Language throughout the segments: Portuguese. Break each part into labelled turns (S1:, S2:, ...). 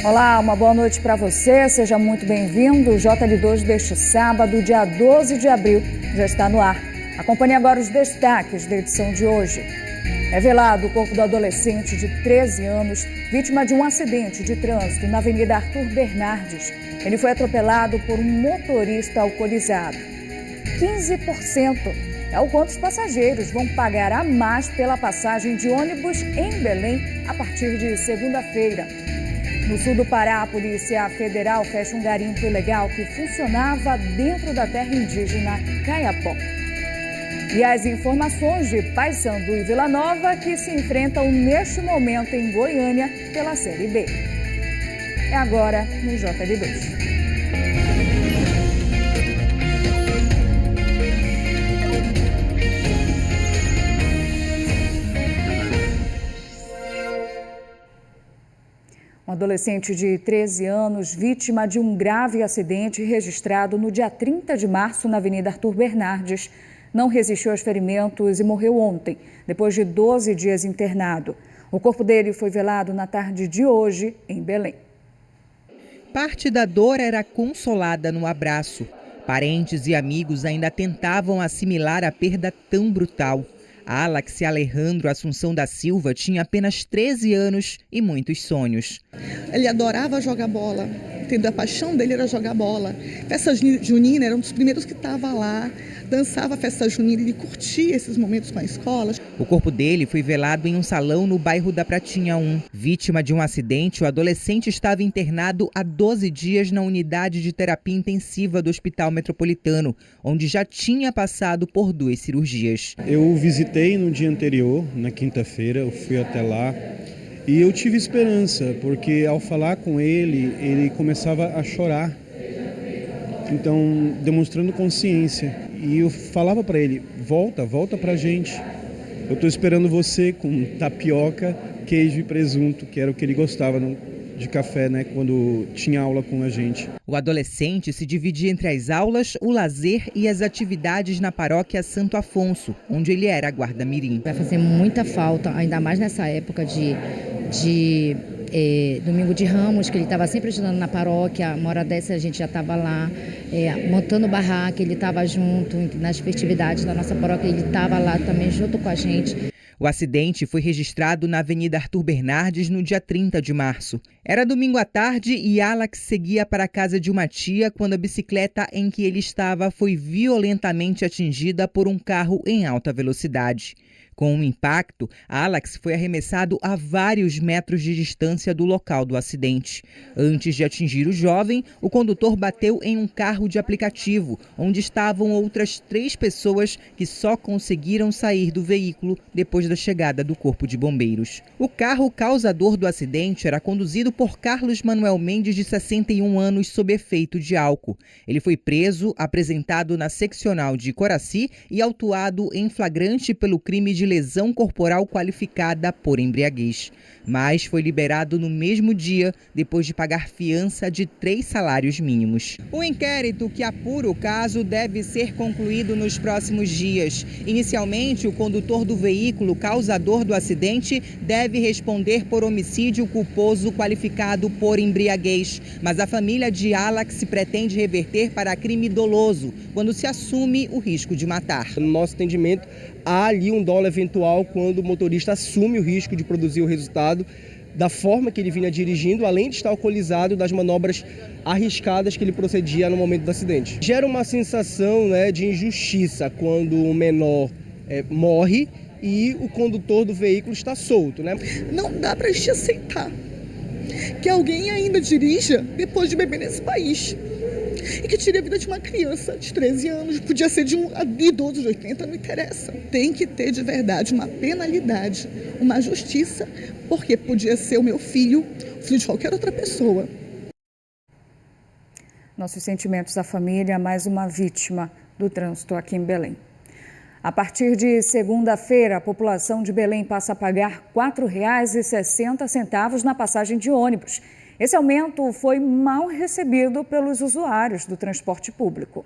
S1: Olá, uma boa noite para você, seja muito bem-vindo. O JL2 deste sábado, dia 12 de abril, já está no ar. Acompanhe agora os destaques da edição de hoje. É velado o corpo do adolescente de 13 anos, vítima de um acidente de trânsito na Avenida Arthur Bernardes. Ele foi atropelado por um motorista alcoolizado. 15% é o quanto os passageiros vão pagar a mais pela passagem de ônibus em Belém a partir de segunda-feira. No sul do Pará, a Polícia Federal fecha um garimpo ilegal que funcionava dentro da terra indígena Caiapó. E as informações de Paysandu e Vila Nova que se enfrentam neste momento em Goiânia pela Série B. É agora no JL2. Um adolescente de 13 anos, vítima de um grave acidente registrado no dia 30 de março na Avenida Arthur Bernardes, não resistiu aos ferimentos e morreu ontem, depois de 12 dias internado. O corpo dele foi velado na tarde de hoje, em Belém.
S2: Parte da dor era consolada no abraço. Parentes e amigos ainda tentavam assimilar a perda tão brutal. Alex Alejandro Assunção da Silva tinha apenas 13 anos e muitos sonhos.
S3: Ele adorava jogar bola, entendeu? A paixão dele era jogar bola. Festa junina, era um dos primeiros que estava lá, dançava a festa junina, ele curtia esses momentos com a escola.
S2: O corpo dele foi velado em um salão no bairro da Pratinha 1. Vítima de um acidente, o adolescente estava internado há 12 dias na unidade de terapia intensiva do Hospital Metropolitano, onde já tinha passado por 2 cirurgias.
S4: Eu visitei no dia anterior, na quinta-feira, eu fui até lá e eu tive esperança, porque ao falar com ele, ele começava a chorar. Então, demonstrando consciência. E eu falava para ele, volta pra gente. Eu estou esperando você com tapioca, queijo e presunto, que era o que ele gostava de café, né, quando tinha aula com a gente.
S2: O adolescente se dividia entre as aulas, o lazer e as atividades na paróquia Santo Afonso, onde ele era guarda-mirim.
S5: Vai fazer muita falta, ainda mais nessa época de Domingo de Ramos, que ele estava sempre ajudando na paróquia. Uma hora dessa a gente já estava lá, montando barraca, ele estava junto nas festividades da nossa paróquia, ele estava lá também junto com a gente.
S2: O acidente foi registrado na Avenida Arthur Bernardes no dia 30 de março. Era domingo à tarde e Alex seguia para a casa de uma tia quando a bicicleta em que ele estava foi violentamente atingida por um carro em alta velocidade. Com o impacto, Alex foi arremessado a vários metros de distância do local do acidente. Antes de atingir o jovem, o condutor bateu em um carro de aplicativo, onde estavam outras 3 pessoas que só conseguiram sair do veículo depois da chegada do Corpo de Bombeiros. O carro causador do acidente era conduzido por Carlos Manuel Mendes, de 61 anos, sob efeito de álcool. Ele foi preso, apresentado na seccional de Coraci e autuado em flagrante pelo crime de lesão corporal qualificada por embriaguez, mas foi liberado no mesmo dia depois de pagar fiança de 3 salários mínimos. O inquérito que apura o caso deve ser concluído nos próximos dias. Inicialmente, o condutor do veículo causador do acidente deve responder por homicídio culposo qualificado por embriaguez, mas a família de Alex pretende reverter para crime doloso, quando se assume o risco de matar.
S6: No nosso entendimento, há ali um dolo eventual quando o motorista assume o risco de produzir o resultado da forma que ele vinha dirigindo, além de estar alcoolizado, das manobras arriscadas que ele procedia no momento do acidente. Gera uma sensação, né, de injustiça quando o menor morre e o condutor do veículo está solto, né?
S3: Não dá pra gente aceitar que alguém ainda dirija depois de beber nesse país. E que tire a vida de uma criança de 13 anos, podia ser de um idoso de 80, não interessa. Tem que ter de verdade uma penalidade, uma justiça, porque podia ser o meu filho, o filho de qualquer outra pessoa.
S1: Nossos sentimentos à família, mais uma vítima do trânsito aqui em Belém. A partir de segunda-feira, a população de Belém passa a pagar R$ 4,60 na passagem de ônibus. Esse aumento foi mal recebido pelos usuários do transporte público.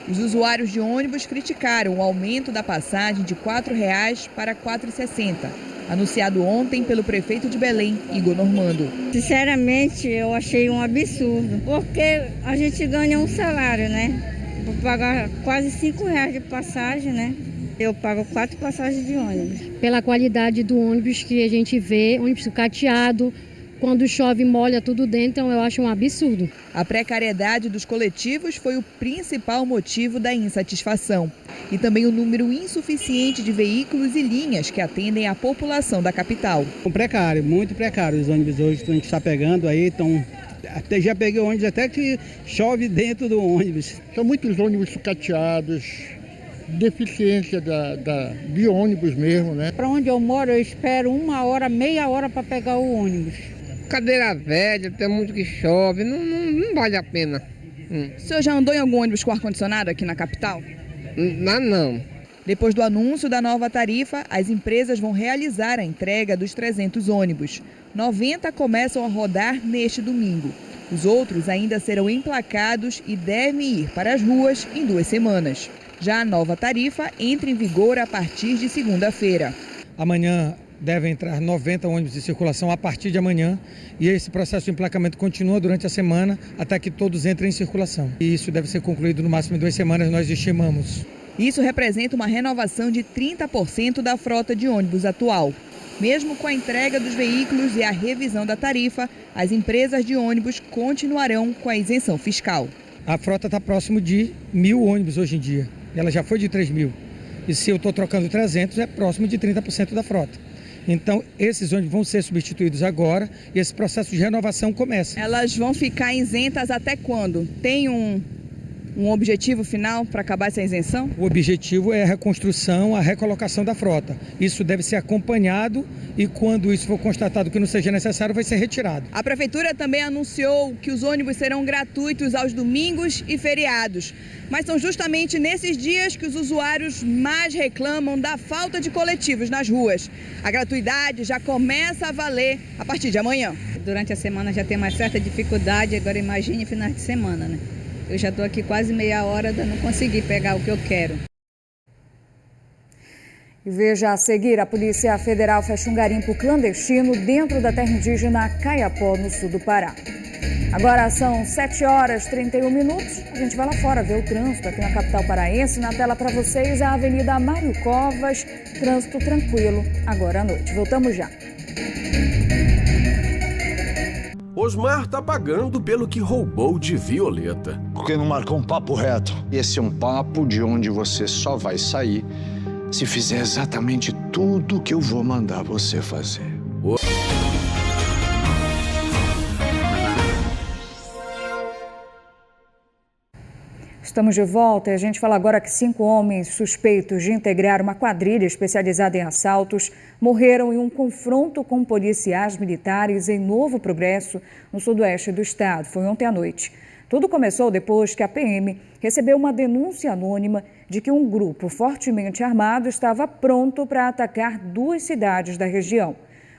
S7: Os usuários de ônibus criticaram o aumento da passagem de R$ 4,00 para R$ 4,60.
S2: anunciado ontem pelo prefeito de Belém, Igor Normando.
S7: Sinceramente, eu achei um absurdo, porque a gente ganha um salário, né? Vou pagar quase R$5 de passagem, né? Eu pago 4 passagens de ônibus.
S8: Pela qualidade do ônibus que a gente vê, ônibus cateado, quando chove molha tudo dentro, então eu acho um absurdo.
S2: A precariedade dos coletivos foi o principal motivo da insatisfação. E também o número insuficiente de veículos e linhas que atendem a população da capital.
S9: Precário, muito precário. Os ônibus hoje que a gente está pegando aí estão... Até já peguei ônibus até que chove dentro do ônibus.
S10: São muitos ônibus sucateados, deficiência de ônibus mesmo, né?
S7: Para onde eu moro, eu espero 1 hora, meia hora para pegar o ônibus.
S11: Cadeira velha, tem muito que chove, não vale a pena.
S2: O senhor já andou em algum ônibus com ar-condicionado aqui na capital?
S11: Não.
S2: Depois do anúncio da nova tarifa, as empresas vão realizar a entrega dos 300 ônibus. 90 começam a rodar neste domingo. Os outros ainda serão emplacados e devem ir para as ruas em 2 semanas. Já a nova tarifa entra em vigor a partir de segunda-feira.
S12: Amanhã devem entrar 90 ônibus em circulação a partir de amanhã e esse processo de emplacamento continua durante a semana até que todos entrem em circulação. E isso deve ser concluído no máximo em 2 semanas, nós estimamos.
S2: Isso representa uma renovação de 30% da frota de ônibus atual. Mesmo com a entrega dos veículos e a revisão da tarifa, as empresas de ônibus continuarão com a isenção fiscal.
S12: A frota está próximo de 1.000 ônibus hoje em dia. Ela já foi de 3.000. E se eu estou trocando 300, é próximo de 30% da frota. Então, esses ônibus vão ser substituídos agora e esse processo de renovação começa.
S2: Elas vão ficar isentas até quando? Tem um objetivo final para acabar essa isenção?
S12: O objetivo é a reconstrução, a recolocação da frota. Isso deve ser acompanhado e quando isso for constatado que não seja necessário, vai ser retirado.
S2: A Prefeitura também anunciou que os ônibus serão gratuitos aos domingos e feriados. Mas são justamente nesses dias que os usuários mais reclamam da falta de coletivos nas ruas. A gratuidade já começa a valer a partir de amanhã.
S7: Durante a semana já tem uma certa dificuldade, agora imagine finais de semana, né? Eu já estou aqui quase meia hora, não consegui pegar o que eu quero.
S1: E veja a seguir, a Polícia Federal fecha um garimpo clandestino dentro da terra indígena Caiapó, no sul do Pará. Agora são 7h31. A gente vai lá fora ver o trânsito aqui na capital paraense. Na tela para vocês a Avenida Mário Covas, trânsito tranquilo agora à noite. Voltamos já.
S13: Osmar tá pagando pelo que roubou de Violeta.
S14: Porque não marcou um papo reto. Esse é um papo de onde você só vai sair se fizer exatamente tudo que eu vou mandar você fazer.
S1: Estamos de volta e a gente fala agora que 5 homens suspeitos de integrar uma quadrilha especializada em assaltos morreram em um confronto com policiais militares em Novo Progresso, no sudoeste do estado. Foi ontem à noite. Tudo começou depois que a PM recebeu uma denúncia anônima de que um grupo fortemente armado estava pronto para atacar 2 cidades da região.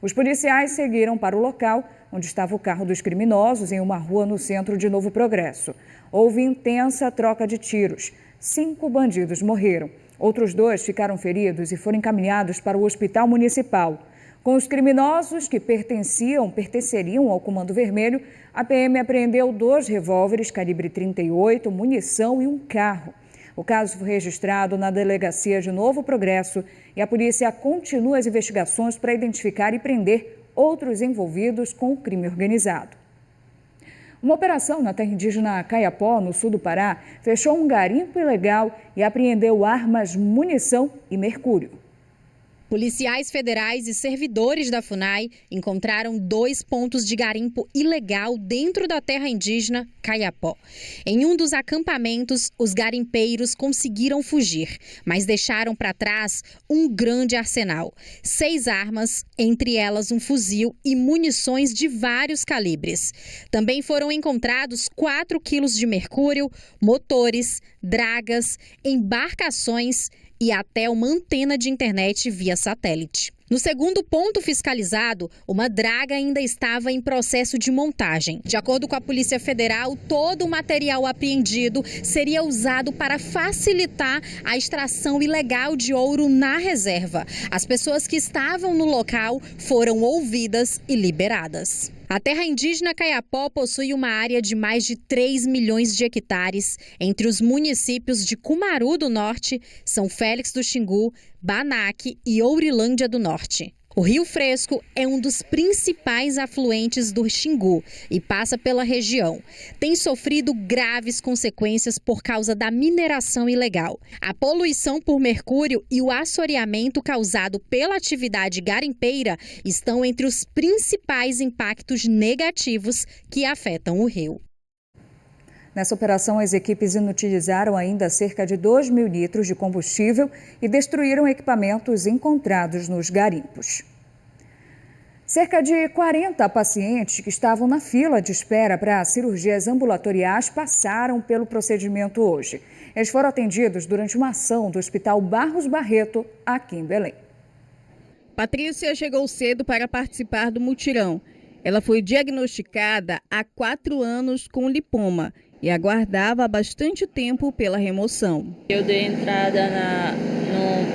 S1: Os policiais seguiram para o local onde estava o carro dos criminosos, em uma rua no centro de Novo Progresso. Houve intensa troca de tiros. 5 bandidos morreram. Outros 2 ficaram feridos e foram encaminhados para o hospital municipal. Com os criminosos que pertenceriam ao Comando Vermelho, a PM apreendeu 2 revólveres calibre 38, munição e um carro. O caso foi registrado na delegacia de Novo Progresso e a polícia continua as investigações para identificar e prender outros envolvidos com o crime organizado. Uma operação na terra indígena Caiapó, no sul do Pará, fechou um garimpo ilegal e apreendeu armas, munição e mercúrio.
S15: Policiais federais e servidores da FUNAI encontraram 2 pontos de garimpo ilegal dentro da terra indígena Caiapó. Em um dos acampamentos, os garimpeiros conseguiram fugir, mas deixaram para trás um grande arsenal. 6 armas, entre elas um fuzil e munições de vários calibres. Também foram encontrados 4 quilos de mercúrio, motores, dragas, embarcações e até uma antena de internet via satélite. No segundo ponto fiscalizado, uma draga ainda estava em processo de montagem. De acordo com a Polícia Federal, todo o material apreendido seria usado para facilitar a extração ilegal de ouro na reserva. As pessoas que estavam no local foram ouvidas e liberadas. A terra indígena Caiapó possui uma área de mais de 3 milhões de hectares entre os municípios de Cumaru do Norte, São Félix do Xingu, Banaque e Ourilândia do Norte. O Rio Fresco é um dos principais afluentes do Xingu e passa pela região. Tem sofrido graves consequências por causa da mineração ilegal. A poluição por mercúrio e o assoreamento causado pela atividade garimpeira estão entre os principais impactos negativos que afetam o rio.
S1: Nessa operação, as equipes inutilizaram ainda cerca de 2 mil litros de combustível e destruíram equipamentos encontrados nos garimpos. Cerca de 40 pacientes que estavam na fila de espera para cirurgias ambulatoriais passaram pelo procedimento hoje. Eles foram atendidos durante uma ação do Hospital Barros Barreto, aqui em Belém.
S16: Patrícia chegou cedo para participar do mutirão. Ela foi diagnosticada há 4 anos com lipoma e aguardava há bastante tempo pela remoção.
S17: Eu dei entrada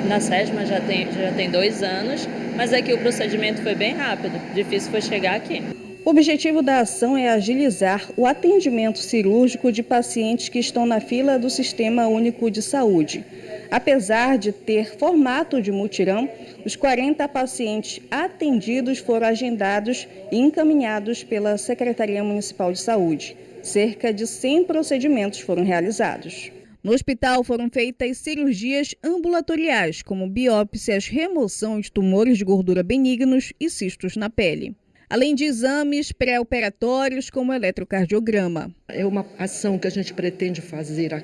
S17: na SESMA já tem 2 anos, mas aqui o procedimento foi bem rápido, difícil foi chegar aqui.
S16: O objetivo da ação é agilizar o atendimento cirúrgico de pacientes que estão na fila do Sistema Único de Saúde. Apesar de ter formato de mutirão, os 40 pacientes atendidos foram agendados e encaminhados pela Secretaria Municipal de Saúde. Cerca de 100 procedimentos foram realizados. No hospital foram feitas cirurgias ambulatoriais, como biópsias, remoção de tumores de gordura benignos e cistos na pele, além de exames pré-operatórios como eletrocardiograma.
S18: É uma ação que a gente pretende fazer a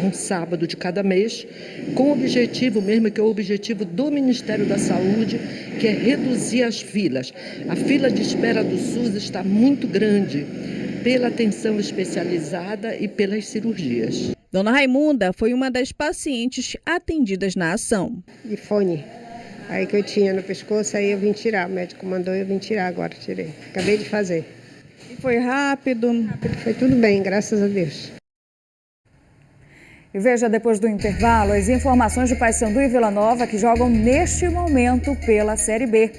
S18: um sábado de cada mês, com o objetivo mesmo, que é o objetivo do Ministério da Saúde, que é reduzir as filas. A fila de espera do SUS está muito grande, pela atenção especializada e pelas cirurgias.
S16: Dona Raimunda foi uma das pacientes atendidas na ação.
S19: De fone. Aí que eu tinha no pescoço, aí eu vim tirar. O médico mandou eu vim tirar agora, tirei. Acabei de fazer.
S16: E foi rápido?
S19: Foi tudo bem, graças a Deus.
S1: E veja, depois do intervalo, as informações de Paysandu e Vila Nova que jogam neste momento pela Série B.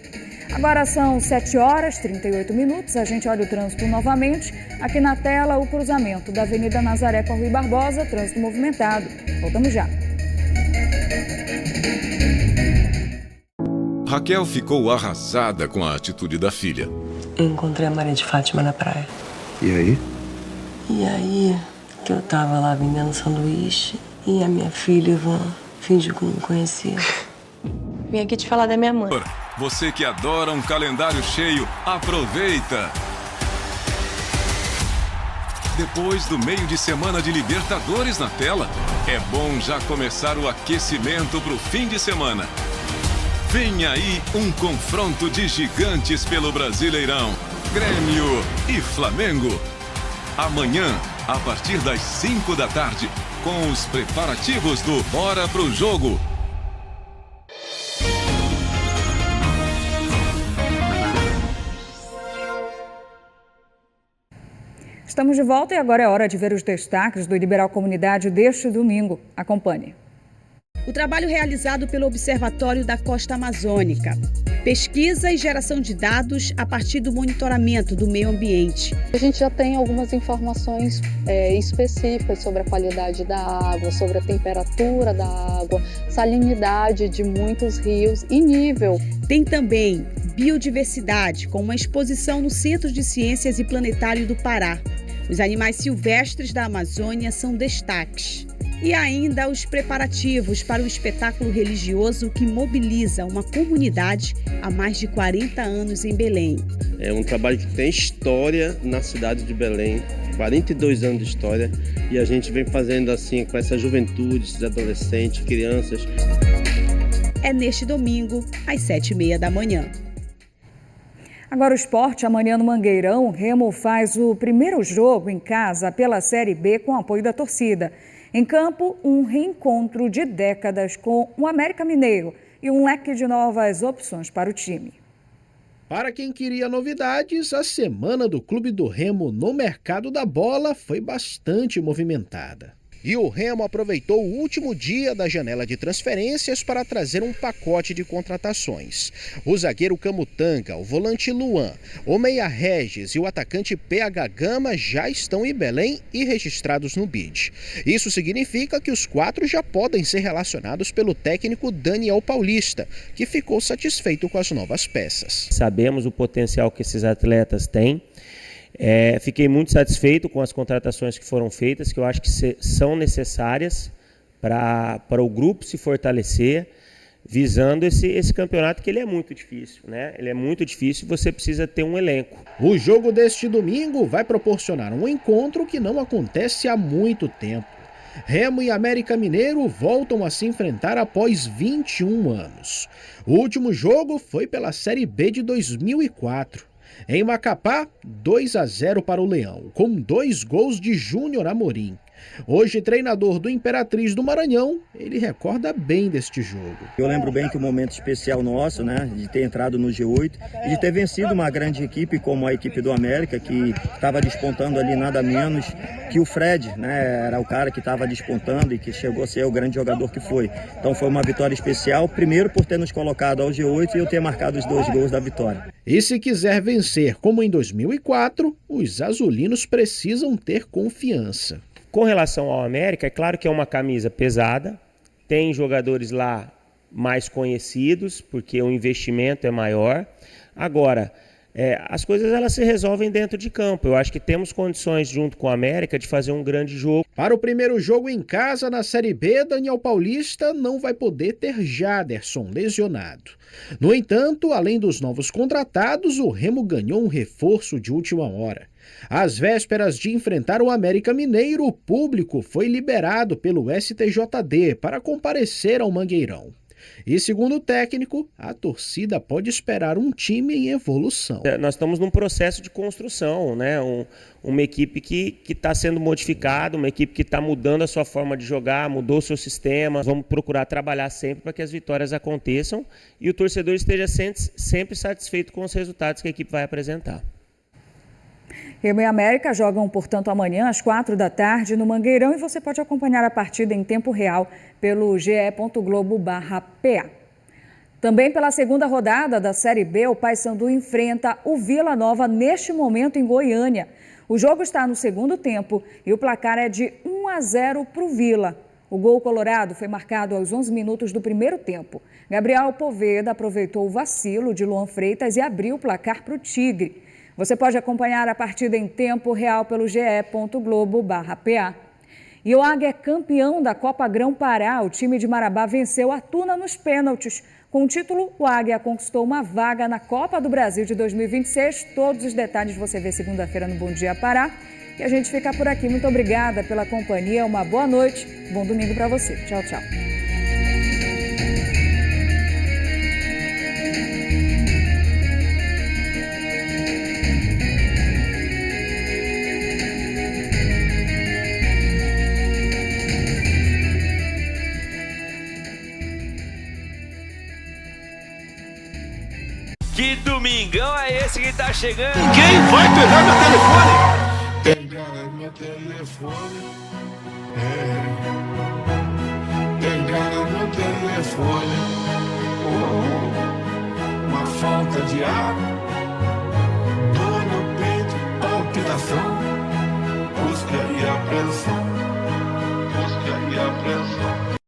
S1: Agora são 7h38. A gente olha o trânsito novamente. Aqui na tela, o cruzamento da Avenida Nazaré com a Rui Barbosa, trânsito movimentado. Voltamos já.
S13: Raquel ficou arrasada com a atitude da filha.
S20: Eu encontrei a Maria de Fátima na praia.
S13: E aí?
S20: E aí, que eu tava lá vendendo sanduíche e a minha filha, Ivan, fingiu que não me conhecia. Vim aqui te falar da minha mãe.
S13: Você que adora um calendário cheio, aproveita! Depois do meio de semana de Libertadores na tela, é bom já começar o aquecimento para o fim de semana. Vem aí um confronto de gigantes pelo Brasileirão. Grêmio e Flamengo. Amanhã, a partir das 5 da tarde, com os preparativos do Bora Pro Jogo.
S1: Estamos de volta e agora é hora de ver os destaques do Liberal Comunidade deste domingo. Acompanhe.
S21: O trabalho realizado pelo Observatório da Costa Amazônica. Pesquisa e geração de dados a partir do monitoramento do meio ambiente.
S22: A gente já tem algumas informações específicas sobre a qualidade da água, sobre a temperatura da água, salinidade de muitos rios e nível.
S21: Tem também biodiversidade, com uma exposição no Centro de Ciências e Planetário do Pará. Os animais silvestres da Amazônia são destaques. E ainda os preparativos para o espetáculo religioso que mobiliza uma comunidade há mais de 40 anos em Belém.
S23: É um trabalho que tem história na cidade de Belém, 42 anos de história, e a gente vem fazendo assim com essa juventude, esses adolescentes, crianças.
S21: É neste domingo, às 7h30 da manhã.
S1: Agora o esporte, amanhã no Mangueirão, o Remo faz o primeiro jogo em casa pela Série B com apoio da torcida. Em campo, um reencontro de décadas com o América Mineiro e um leque de novas opções para o time.
S4: Para quem queria novidades, a semana do Clube do Remo no mercado da bola foi bastante movimentada. E o Remo aproveitou o último dia da janela de transferências para trazer um pacote de contratações. O zagueiro Camutanga, o volante Luan, o meia Regis e o atacante PH Gama já estão em Belém e registrados no BID. Isso significa que os 4 já podem ser relacionados pelo técnico Daniel Paulista, que ficou satisfeito com as novas peças.
S5: Sabemos o potencial que esses atletas têm. Fiquei muito satisfeito com as contratações que foram feitas, que eu acho que são necessárias para o grupo se fortalecer, visando esse campeonato, que ele é muito difícil, né? Ele é muito difícil e você precisa ter um elenco.
S4: O jogo deste domingo vai proporcionar um encontro que não acontece há muito tempo. Remo e América Mineiro voltam a se enfrentar após 21 anos. O último jogo foi pela Série B de 2004. Em Macapá, 2-0 para o Leão, com 2 gols de Júnior Amorim. Hoje, treinador do Imperatriz do Maranhão, ele recorda bem deste jogo.
S6: Eu lembro bem que o momento especial nosso, né, de ter entrado no G8 e de ter vencido uma grande equipe como a equipe do América, que estava despontando ali nada menos que o Fred, né, era o cara que estava despontando e que chegou a ser o grande jogador que foi. Então foi uma vitória especial, primeiro por ter nos colocado ao G8 e eu ter marcado os 2 gols da vitória.
S4: E se quiser vencer como em 2004, os azulinos precisam ter confiança.
S5: Com relação ao América, é claro que é uma camisa pesada, tem jogadores lá mais conhecidos, porque o investimento é maior. Agora, as coisas elas se resolvem dentro de campo. Eu acho que temos condições, junto com o América, de fazer um grande jogo.
S4: Para o primeiro jogo em casa na Série B, Daniel Paulista não vai poder ter Jaderson lesionado. No entanto, além dos novos contratados, o Remo ganhou um reforço de última hora. Às vésperas de enfrentar o América Mineiro, o público foi liberado pelo STJD para comparecer ao Mangueirão. E segundo o técnico, a torcida pode esperar um time em evolução.
S5: Nós estamos num processo de construção, né? Uma equipe que está sendo modificada, uma equipe que está mudando a sua forma de jogar, mudou o seu sistema. Vamos procurar trabalhar sempre para que as vitórias aconteçam e o torcedor esteja sempre satisfeito com os resultados que a equipe vai apresentar.
S1: Remo e América jogam, portanto, amanhã às 4h no Mangueirão e você pode acompanhar a partida em tempo real pelo ge.globo/PA. Também pela segunda rodada da Série B, o Paysandu enfrenta o Vila Nova neste momento em Goiânia. O jogo está no segundo tempo e o placar é de 1-0 para o Vila. O gol colorado foi marcado aos 11 minutos do primeiro tempo. Gabriel Poveda aproveitou o vacilo de Luan Freitas e abriu o placar para o Tigre. Você pode acompanhar a partida em tempo real pelo ge.globo/PA. E o Águia é campeão da Copa Grão-Pará. O time de Marabá venceu a Tuna nos pênaltis. Com o título, o Águia conquistou uma vaga na Copa do Brasil de 2026. Todos os detalhes você vê segunda-feira no Bom Dia Pará. E a gente fica por aqui. Muito obrigada pela companhia. Uma boa noite. Bom domingo para você. Tchau, tchau.
S24: Que domingão é esse que tá chegando?
S25: Quem vai pegar meu telefone? Pegar meu telefone. Pegar meu telefone. Uma falta de ar. Dor no peito, palpitação. Busca e apreensão. Busca e apreensão.